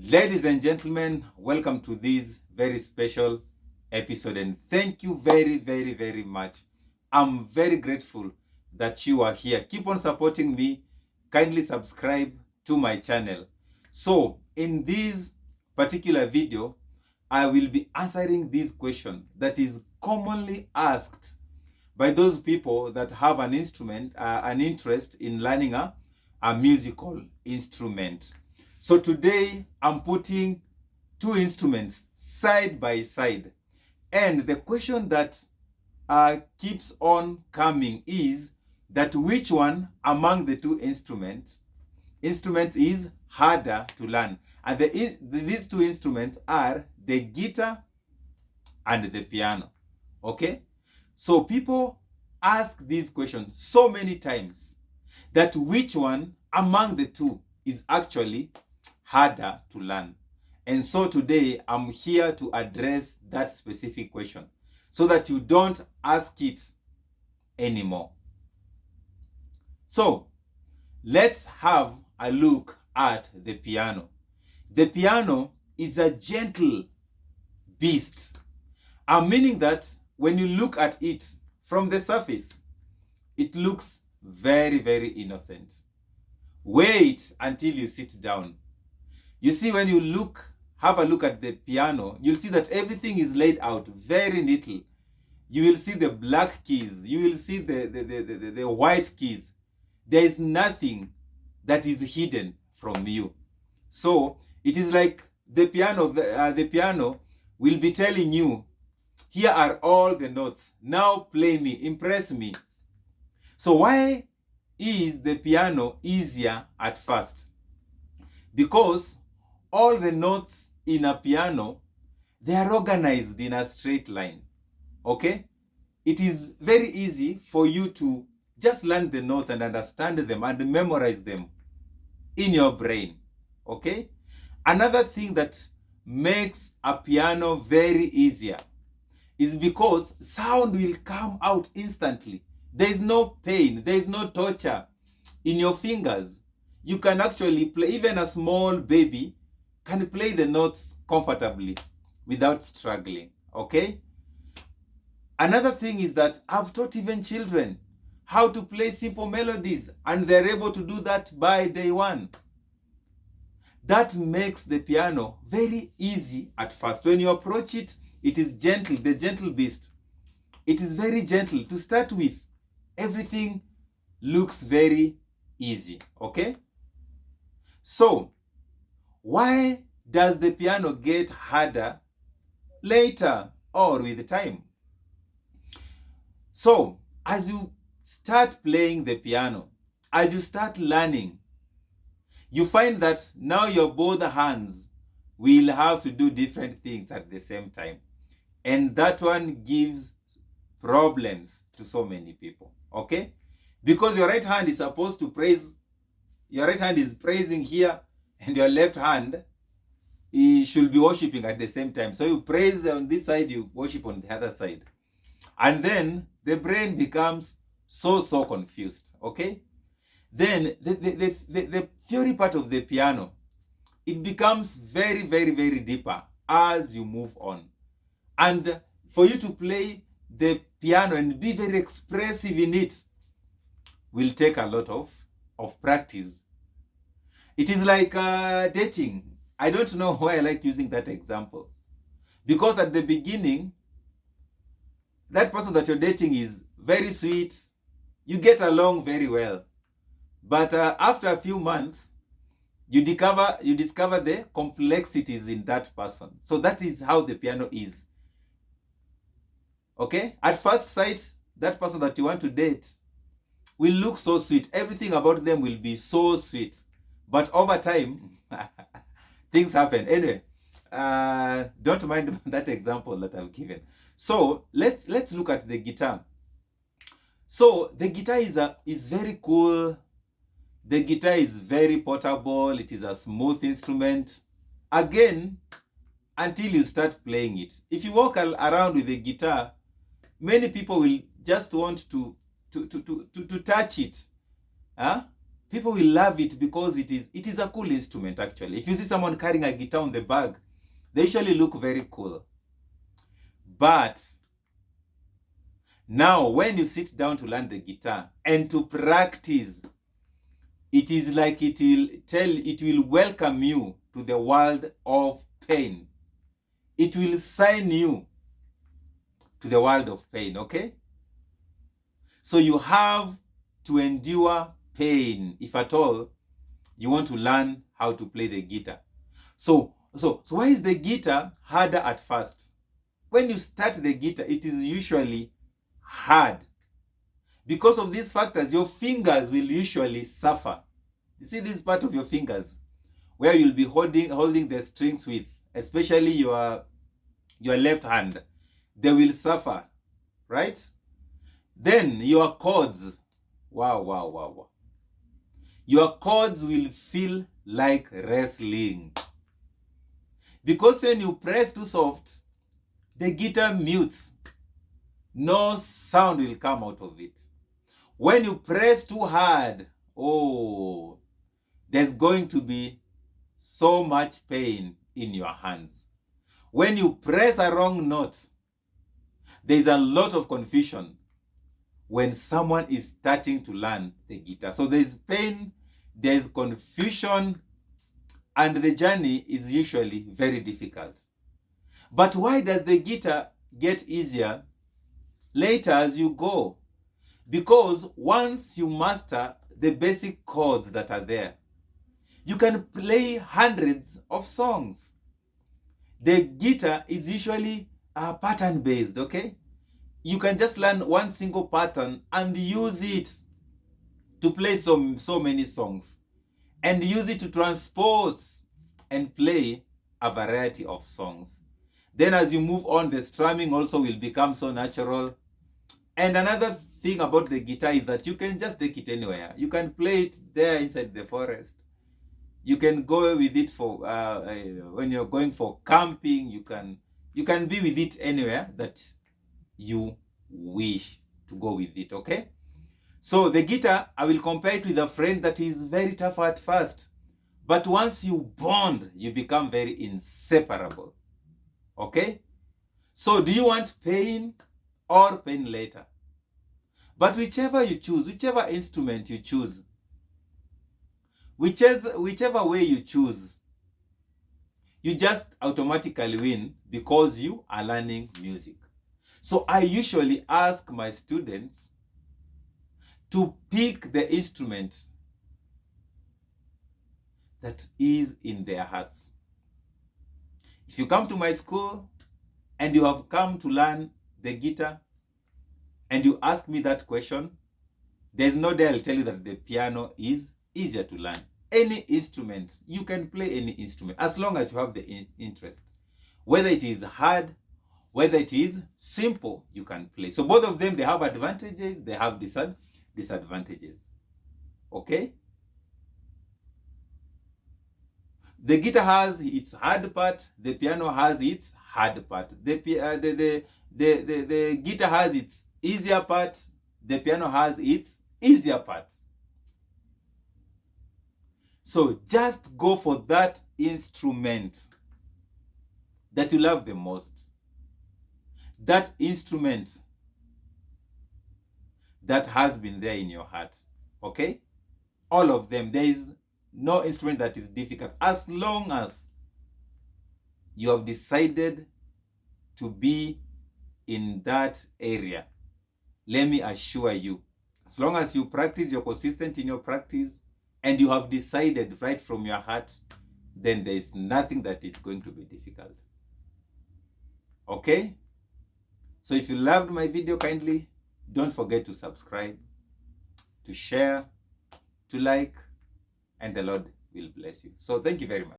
Ladies and gentlemen, welcome to this very special episode, and thank you very much. I'm very grateful that you are here. Keep on supporting me. Kindly subscribe to my channel. So in this particular video, I will be answering this question that is commonly asked by those people that have an interest in learning a musical instrument. So today I'm putting two instruments side by side, and the question that keeps on coming is that which one among the two instruments is harder to learn. And these two instruments are the guitar and the piano. Okay, so people ask this question so many times, that which one among the two is actually harder to learn. And so today I'm here to address that specific question so that you don't ask it anymore. So let's have a look at the piano. The piano is a gentle beast, meaning that when you look at it from the surface, it looks very innocent. Wait until you sit down. You see, when you have a look at the piano, you'll see that everything is laid out very neatly. You will see the black keys. You will see the white keys. There is nothing that is hidden from you. So it is like the piano will be telling you, here are all the notes. Now play me, impress me. So why is the piano easier at first? Because all the notes in a piano, they are organized in a straight line. Okay? It is very easy for you to just learn the notes and understand them and memorize them in your brain. Okay? Another thing that makes a piano very easier is because sound will come out instantly. There is no pain, there is no torture in your fingers. You can actually play, even a small baby can play the notes comfortably without struggling. Okay? Another thing is that I've taught even children how to play simple melodies, and they're able to do that by day one. That makes the piano very easy at first. When you approach it, it is gentle, the gentle beast. It is very gentle to start with. Everything looks very easy. Okay? So, why does the piano get harder later or with time? So, as you start playing the piano, as you start learning, you find that now your both hands will have to do different things at the same time. And that one gives problems to so many people. Okay? Because your right hand is supposed to praise, your right hand is praising here, and your left hand should be worshiping at the same time. So you praise on this side, you worship on the other side. And then the brain becomes so confused. Okay? Then the theory part of the piano, it becomes very deeper as you move on. And for you to play the piano and be very expressive in it will take a lot of practice. It is like dating. I don't know why I like using that example. Because at the beginning, that person that you're dating is very sweet. You get along very well. But after a few months, you discover the complexities in that person. So that is how the piano is. Okay? At first sight, that person that you want to date will look so sweet. Everything about them will be so sweet. But over time, things happen. Anyway, don't mind that example that I've given. So let's look at the guitar. So the guitar is very cool. The guitar is very portable. It is a smooth instrument. Again, until you start playing it. If you walk around with a guitar, many people will just want to touch it. Huh? People will love it because it is a cool instrument actually. If you see someone carrying a guitar on the back, they usually look very cool. But now when you sit down to learn the guitar and to practice, it is like it will welcome you to the world of pain. It will sign you to the world of pain, okay? So you have to endure pain if at all you want to learn how to play the guitar. So why is the guitar harder at first? When you start the guitar, it is usually hard. Because of these factors, your fingers will usually suffer. You see this part of your fingers where you'll be holding the strings with, especially your left hand. They will suffer, right? Then your chords, wow. Your chords will feel like wrestling. Because when you press too soft, the guitar mutes. No sound will come out of it. When you press too hard, oh, there's going to be so much pain in your hands. When you press a wrong note, there's a lot of confusion when someone is starting to learn the guitar. So there's pain, there's confusion, and the journey is usually very difficult. But why does the guitar get easier later as you go? Because once you master the basic chords that are there, you can play hundreds of songs. The guitar is usually pattern based, okay? You can just learn one single pattern and use it to play so many songs, and use it to transpose and play a variety of songs. Then as you move on, the strumming also will become so natural. And another thing about the guitar is that you can just take it anywhere. You can play it there inside the forest. You can go with it for when you're going for camping. You can be with it anywhere that you wish to go with it, okay? So the guitar, I will compare it with a friend that is very tough at first, but once you bond, you become very inseparable, okay? So do you want pain or pain later? But whichever you choose, whichever instrument you choose, whichever way you choose, you just automatically win because you are learning music. So I usually ask my students to pick the instrument that is in their hearts. If you come to my school and you have come to learn the guitar and you ask me that question, there's no day I'll tell you that the piano is easier to learn. Any instrument, you can play any instrument as long as you have the interest. Whether it is hard, whether it is simple, you can play. So both of them, they have advantages, they have disadvantages. Okay? The guitar has its hard part, the piano has its hard part. The guitar has its easier part, the piano has its easier part. So just go for that instrument that you love the most. That instrument that has been there in your heart, okay? All of them. There is no instrument that is difficult as long as you have decided to be in that area. Let me assure you, as long as you practice, you're consistent in your practice, and you have decided right from your heart, then there is nothing that is going to be difficult. Okay? So if you loved my video, kindly don't forget to subscribe, to share, to like, and the Lord will bless you. So thank you very much.